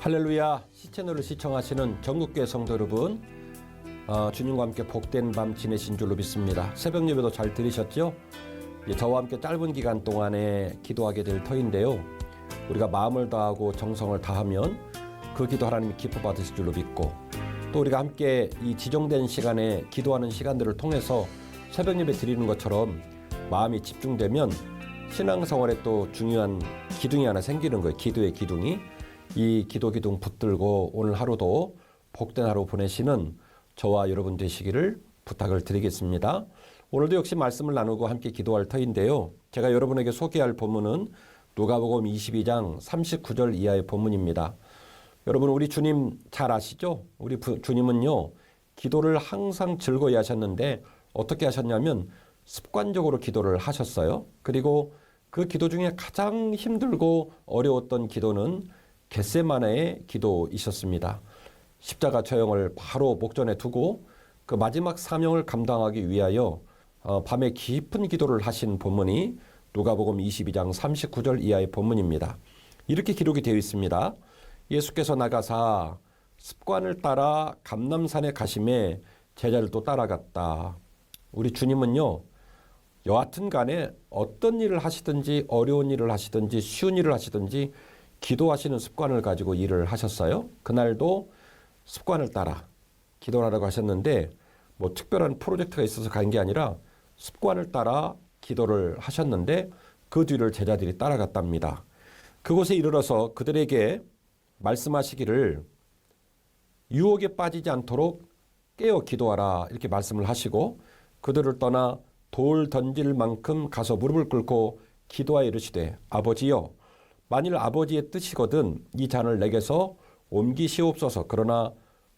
할렐루야, 시채널을 시청하시는 전국교회 성도 여러분, 주님과 함께 복된 밤 지내신 줄로 믿습니다. 새벽 예배도 잘 들으셨죠? 저와 함께 짧은 기간 동안에 기도하게 될 터인데요, 우리가 마음을 다하고 정성을 다하면 그 기도 하나님이 기뻐 받으실 줄로 믿고, 또 우리가 함께 이 지정된 시간에 기도하는 시간들을 통해서 새벽 예배 드리는 것처럼 마음이 집중되면 신앙생활에 또 중요한 기둥이 하나 생기는 거예요. 기도의 기둥이. 이 기도 기둥 붙들고 오늘 하루도 복된 하루 보내시는 저와 여러분 되시기를 부탁을 드리겠습니다. 오늘도 역시 말씀을 나누고 함께 기도할 터인데요, 제가 여러분에게 소개할 본문은 누가복음 22장 39절 이하의 본문입니다. 여러분, 우리 주님 잘 아시죠? 우리 주님은요, 기도를 항상 즐거이 하셨는데 어떻게 하셨냐면 습관적으로 기도를 하셨어요. 그리고 그 기도 중에 가장 힘들고 어려웠던 기도는 겟세마네의 기도이셨습니다. 십자가 처형을 바로 목전에 두고 그 마지막 사명을 감당하기 위하여 밤에 깊은 기도를 하신 본문이 누가복음 22장 39절 이하의 본문입니다. 이렇게 기록이 되어 있습니다. 예수께서 나가사 습관을 따라 감람산에 가심에 제자를 또 따라갔다. 우리 주님은요, 여하튼 간에 어떤 일을 하시든지 어려운 일을 하시든지 쉬운 일을 하시든지 기도하시는 습관을 가지고 일을 하셨어요. 그날도 습관을 따라 기도를 하라고 하셨는데 뭐 특별한 프로젝트가 있어서 간 게 아니라 습관을 따라 기도를 하셨는데 그 뒤를 제자들이 따라갔답니다. 그곳에 이르러서 그들에게 말씀하시기를 유혹에 빠지지 않도록 깨어 기도하라, 이렇게 말씀을 하시고 그들을 떠나 돌 던질 만큼 가서 무릎을 꿇고 기도하여 이르시되 아버지여, 만일 아버지의 뜻이거든 이 잔을 내게서 옮기시옵소서. 그러나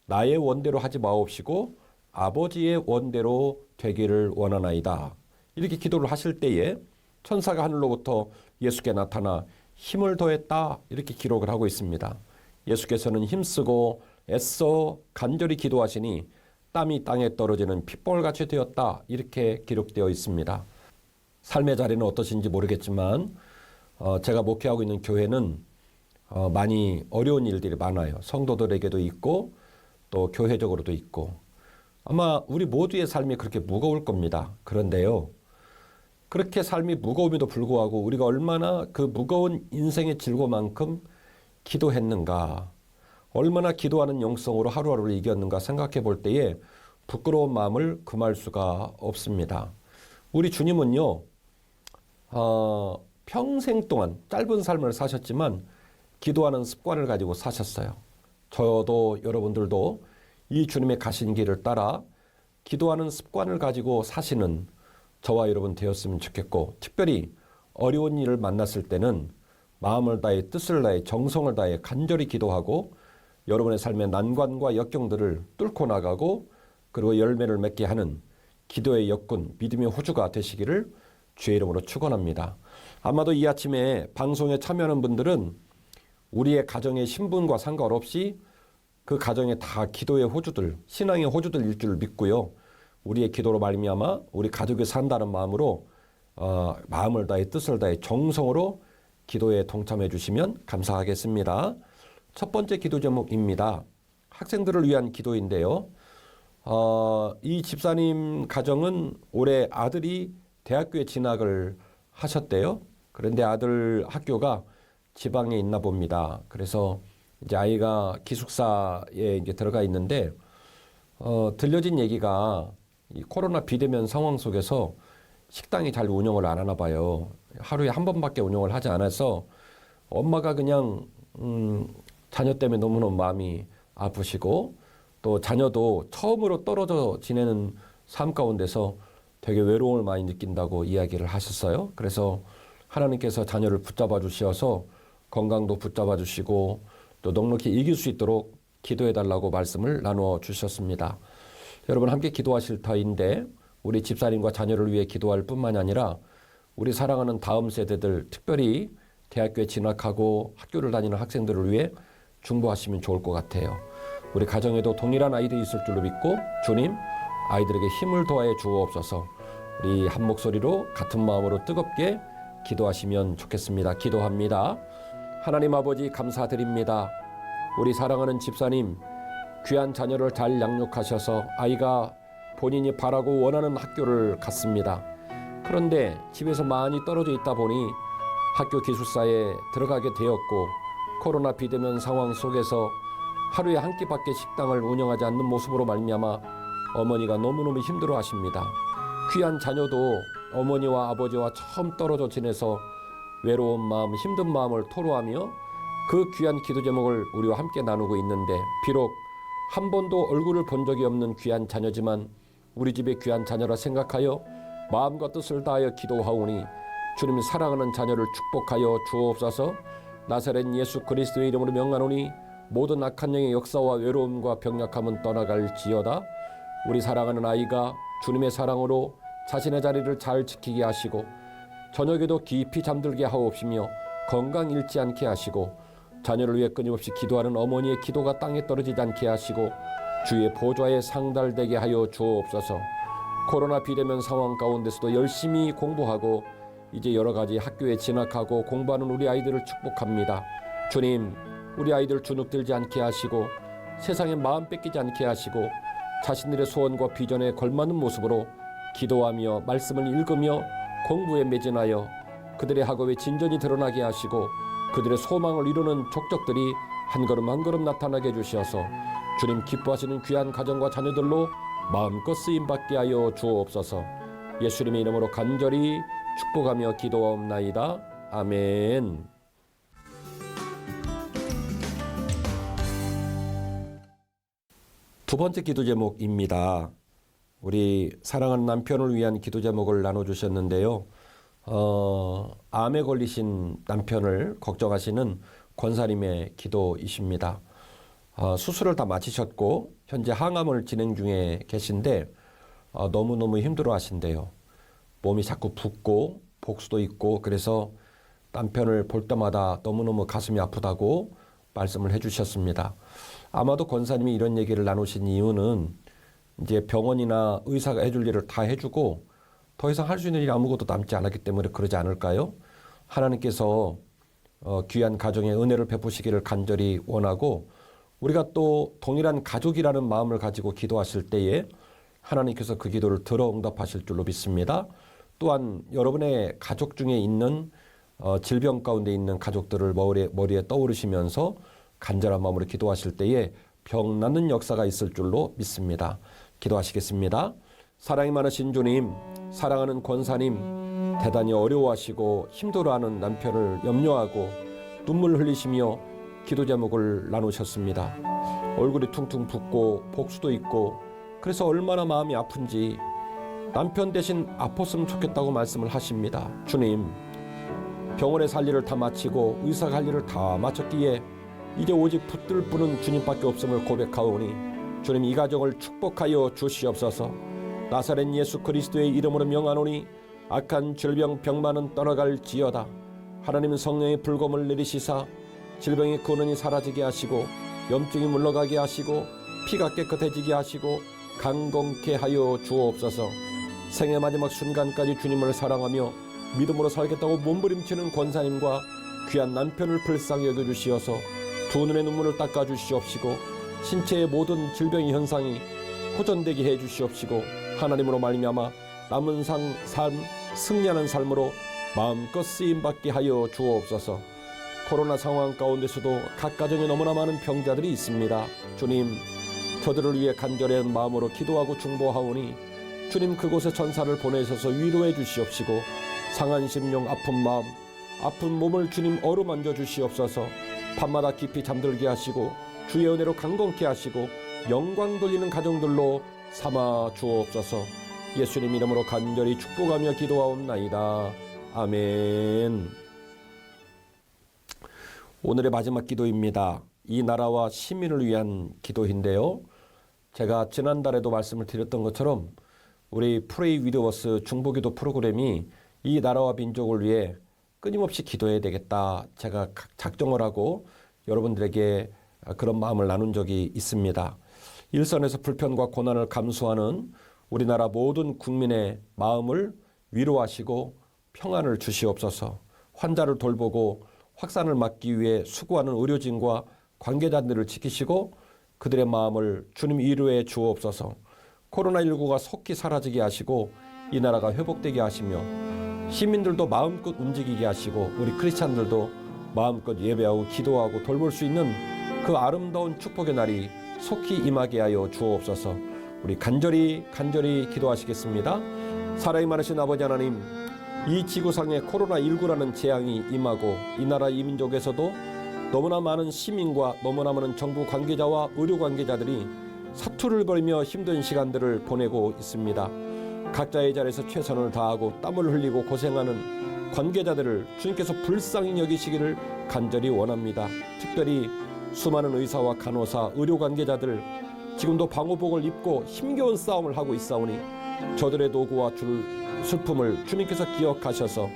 나의 원대로 하지 마옵시고 아버지의 원대로 되기를 원하나이다. 이렇게 기도를 하실 때에 천사가 하늘로부터 예수께 나타나 힘을 더했다, 이렇게 기록을 하고 있습니다. 예수께서는 힘쓰고 애써 간절히 기도하시니 땀이 땅에 떨어지는 핏볼같이 되었다, 이렇게 기록되어 있습니다. 삶의 자리는 어떠신지 모르겠지만 제가 목회하고 있는 교회는 많이 어려운 일들이 많아요. 성도들에게도 있고 또 교회적으로도 있고 아마 우리 모두의 삶이 그렇게 무거울 겁니다. 그런데요, 그렇게 삶이 무거움에도 불구하고 우리가 얼마나 그 무거운 인생의 질고만큼 기도했는가, 얼마나 기도하는 영성으로 하루하루를 이겼는가 생각해 볼 때에 부끄러운 마음을 금할 수가 없습니다. 우리 주님은요, 평생 동안 짧은 삶을 사셨지만 기도하는 습관을 가지고 사셨어요. 저도 여러분들도 이 주님의 가신 길을 따라 기도하는 습관을 가지고 사시는 저와 여러분 되었으면 좋겠고, 특별히 어려운 일을 만났을 때는 마음을 다해 뜻을 다해 정성을 다해 간절히 기도하고 여러분의 삶의 난관과 역경들을 뚫고 나가고 그리고 열매를 맺게 하는 기도의 역군, 믿음의 호주가 되시기를 주의 이름으로 축원합니다. 아마도 이 아침에 방송에 참여하는 분들은 우리의 가정의 신분과 상관없이 그 가정에 다 기도의 호주들, 신앙의 호주들일 줄 믿고요, 우리의 기도로 말미암아 우리 가족이 산다는 마음으로 마음을 다해 뜻을 다해 정성으로 기도에 동참해 주시면 감사하겠습니다. 첫 번째 기도 제목입니다. 학생들을 위한 기도인데요, 이 집사님 가정은 올해 아들이 대학교에 진학을 하셨대요. 그런데 아들 학교가 지방에 있나 봅니다. 그래서 이제 아이가 기숙사에 이제 들어가 있는데 들려진 얘기가 이 코로나 비대면 상황 속에서 식당이 잘 운영을 안 하나 봐요. 하루에 한 번밖에 운영을 하지 않아서 엄마가 그냥 자녀 때문에 너무너무 마음이 아프시고 또 자녀도 처음으로 떨어져 지내는 삶 가운데서 되게 외로움을 많이 느낀다고 이야기를 하셨어요. 그래서 하나님께서 자녀를 붙잡아 주셔서 건강도 붙잡아 주시고 또 넉넉히 이길 수 있도록 기도해 달라고 말씀을 나누어 주셨습니다. 여러분, 함께 기도하실 터인데 우리 집사님과 자녀를 위해 기도할 뿐만이 아니라 우리 사랑하는 다음 세대들, 특별히 대학교에 진학하고 학교를 다니는 학생들을 위해 중보하시면 좋을 것 같아요. 우리 가정에도 동일한 아이들이 있을 줄로 믿고 주님, 아이들에게 힘을 더해 주옵소서. 우리 한 목소리로 같은 마음으로 뜨겁게 기도하시면 좋겠습니다. 기도합니다. 하나님 아버지, 감사드립니다. 우리 사랑하는 집사님, 귀한 자녀를 잘 양육하셔서 아이가 본인이 바라고 원하는 학교를 갔습니다. 그런데 집에서 많이 떨어져 있다 보니 학교 기숙사에 들어가게 되었고, 코로나 비대면 상황 속에서 하루에 한 끼밖에 식당을 운영하지 않는 모습으로 말미암아 어머니가 너무너무 힘들어하십니다. 귀한 자녀도 어머니와 아버지와 처음 떨어져 지내서 외로운 마음, 힘든 마음을 토로하며 그 귀한 기도 제목을 우리와 함께 나누고 있는데, 비록 한 번도 얼굴을 본 적이 없는 귀한 자녀지만 우리 집의 귀한 자녀라 생각하여 마음과 뜻을 다하여 기도하오니 주님 사랑하는 자녀를 축복하여 주옵소서. 나사렛 예수 그리스도의 이름으로 명하노니 모든 악한 영의 역사와 외로움과 병약함은 떠나갈지어다. 우리 사랑하는 아이가 주님의 사랑으로 자신의 자리를 잘 지키게 하시고 저녁에도 깊이 잠들게 하옵시며 건강 잃지 않게 하시고 자녀를 위해 끊임없이 기도하는 어머니의 기도가 땅에 떨어지지 않게 하시고 주의 보좌에 상달되게 하여 주옵소서. 코로나 비대면 상황 가운데서도 열심히 공부하고 이제 여러 가지 학교에 진학하고 공부하는 우리 아이들을 축복합니다. 주님, 우리 아이들 주눅들지 않게 하시고 세상에 마음 뺏기지 않게 하시고 자신들의 소원과 비전에 걸맞는 모습으로 기도하며 말씀을 읽으며 공부에 매진하여 그들의 학업에 진전이 드러나게 하시고 그들의 소망을 이루는 족적들이 한 걸음 한 걸음 나타나게 해주셔서 주님 기뻐하시는 귀한 가정과 자녀들로 마음껏 쓰임받게 하여 주옵소서. 예수님의 이름으로 간절히 축복하며 기도하옵나이다. 아멘. 두 번째 기도 제목입니다. 우리 사랑하는 남편을 위한 기도 제목을 나눠주셨는데요. 암에 걸리신 남편을 걱정하시는 권사님의 기도이십니다. 수술을 다 마치셨고 현재 항암을 진행 중에 계신데 너무너무 힘들어 하신대요. 몸이 자꾸 붓고 복수도 있고 그래서 남편을 볼 때마다 너무너무 가슴이 아프다고 말씀을 해주셨습니다. 아마도 권사님이 이런 얘기를 나누신 이유는 이제 병원이나 의사가 해줄 일을 다 해주고 더 이상 할 수 있는 일이 아무것도 남지 않았기 때문에 그러지 않을까요? 하나님께서 귀한 가정에 은혜를 베푸시기를 간절히 원하고 우리가 또 동일한 가족이라는 마음을 가지고 기도하실 때에 하나님께서 그 기도를 들어 응답하실 줄로 믿습니다. 또한 여러분의 가족 중에 있는 질병 가운데 있는 가족들을 머리에 떠오르시면서 간절한 마음으로 기도하실 때에 병 낫는 역사가 있을 줄로 믿습니다. 기도하시겠습니다. 사랑이 많으신 주님, 사랑하는 권사님, 대단히 어려워하시고 힘들어하는 남편을 염려하고 눈물 흘리시며 기도 제목을 나누셨습니다. 얼굴이 퉁퉁 붓고 복수도 있고 그래서 얼마나 마음이 아픈지 남편 대신 아팠으면 좋겠다고 말씀을 하십니다. 주님, 병원에 살 일을 다 마치고 의사가 할 일을 다 마쳤기에 이제 오직 붙들 분은 주님밖에 없음을 고백하오니 주님 이 가정을 축복하여 주시옵소서. 나사렛 예수 그리스도의 이름으로 명하노니 악한 질병 병만은 떠나갈지어다. 하나님은 성령의 불검을 내리시사 질병의 근원이 사라지게 하시고 염증이 물러가게 하시고 피가 깨끗해지게 하시고 강건케 하여 주옵소서. 생의 마지막 순간까지 주님을 사랑하며 믿음으로 살겠다고 몸부림치는 권사님과 귀한 남편을 불쌍히 여겨주시어서 두 눈의 눈물을 닦아주시옵시고 신체의 모든 질병의 현상이 호전되게 해주시옵시고 하나님으로 말미암아 남은 삶 승리하는 삶으로 마음껏 쓰임받게 하여 주옵소서. 코로나 상황 가운데서도 각 가정에 너무나 많은 병자들이 있습니다. 주님, 저들을 위해 간절한 마음으로 기도하고 중보하오니 주님 그곳에 전사를 보내셔서 위로해 주시옵시고 상한 심령 아픈 마음 아픈 몸을 주님 어루만져 주시옵소서. 밤마다 깊이 잠들게 하시고 주의 은혜로 강건케 하시고 영광 돌리는 가정들로 삼아 주옵소서. 예수님 이름으로 간절히 축복하며 기도하옵나이다. 아멘. 오늘의 마지막 기도입니다. 이 나라와 시민을 위한 기도인데요. 제가 지난달에도 말씀을 드렸던 것처럼 우리 프레이 위드워스 중보기도 프로그램이 이 나라와 민족을 위해 끊임없이 기도해야 되겠다. 제가 작정을 하고 여러분들에게 그런 마음을 나눈 적이 있습니다. 일선에서 불편과 고난을 감수하는 우리나라 모든 국민의 마음을 위로하시고 평안을 주시옵소서. 환자를 돌보고 확산을 막기 위해 수고하는 의료진과 관계자들을 지키시고 그들의 마음을 주님 위로해 주옵소서. 코로나19가 속히 사라지게 하시고 이 나라가 회복되게 하시며 시민들도 마음껏 움직이게 하시고 우리 크리스찬들도 마음껏 예배하고 기도하고 돌볼 수 있는 그 아름다운 축복의 날이 속히 임하게 하여 주옵소서. 우리 간절히 기도하시겠습니다. 사랑이 많으신 아버지 하나님, 이 지구상에 코로나19라는 재앙이 임하고 이 나라 이 민족에서도 너무나 많은 시민과 너무나 많은 정부 관계자와 의료 관계자들이 사투를 벌이며 힘든 시간들을 보내고 있습니다. 각자의 자리에서 최선을 다하고 땀을 흘리고 고생하는 관계자들을 주님께서 불쌍히 여기시기를 간절히 원합니다. 특별히 수많은 의사와 간호사, 의료 관계자들 지금도 방호복을 입고 힘겨운 싸움을 하고 있사오니 저들의 노고와 슬픔을 주님께서 기억하셔서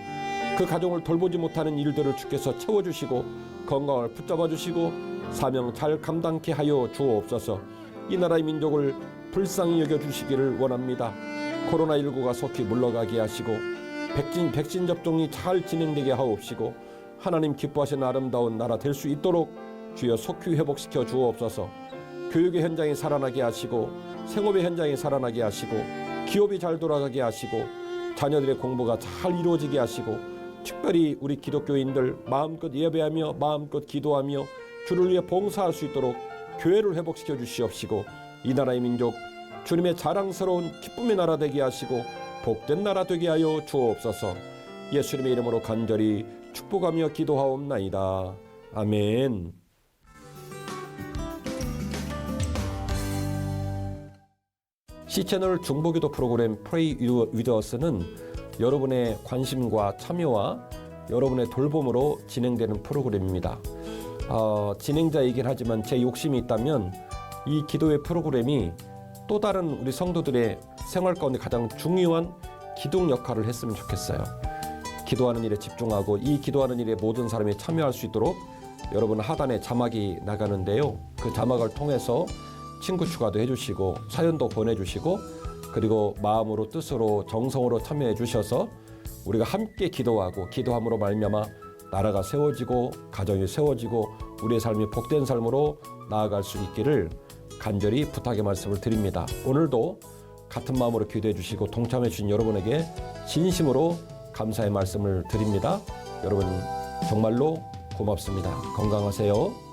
그 가정을 돌보지 못하는 일들을 주께서 채워주시고 건강을 붙잡아 주시고 사명 잘 감당케 하여 주옵소서. 이 나라의 민족을 불쌍히 여겨주시기를 원합니다. 코로나19가 속히 물러가게 하시고 백신 접종이 잘 진행되게 하옵시고 하나님 기뻐하시는 아름다운 나라 될 수 있도록 주여 속히 회복시켜 주옵소서. 교육의 현장이 살아나게 하시고 생업의 현장이 살아나게 하시고 기업이 잘 돌아가게 하시고 자녀들의 공부가 잘 이루어지게 하시고 특별히 우리 기독교인들 마음껏 예배하며 마음껏 기도하며 주를 위해 봉사할 수 있도록 교회를 회복시켜 주시옵시고 이 나라의 민족 주님의 자랑스러운 기쁨의 나라 되게 하시고 복된 나라 되게 하여 주옵소서. 예수님의 이름으로 간절히 축복하며 기도하옵나이다. 아멘. C채널 중보기도 프로그램 Pray with Us는 여러분의 관심과 참여와 여러분의 돌봄으로 진행되는 프로그램입니다. 진행자이긴 하지만 제 욕심이 있다면 이 기도의 프로그램이 또 다른 우리 성도들의 생활 가운데 가장 중요한 기둥 역할을 했으면 좋겠어요. 기도하는 일에 집중하고 이 기도하는 일에 모든 사람이 참여할 수 있도록 여러분 하단에 자막이 나가는데요. 그 자막을 통해서 친구 추가도 해주시고 사연도 보내주시고 그리고 마음으로 뜻으로 정성으로 참여해 주셔서 우리가 함께 기도하고 기도함으로 말미암아 나라가 세워지고 가정이 세워지고 우리의 삶이 복된 삶으로 나아갈 수 있기를 간절히 부탁의 말씀을 드립니다. 오늘도 같은 마음으로 기도해 주시고 동참해 주신 여러분에게 진심으로 감사의 말씀을 드립니다. 여러분 정말로 고맙습니다. 건강하세요.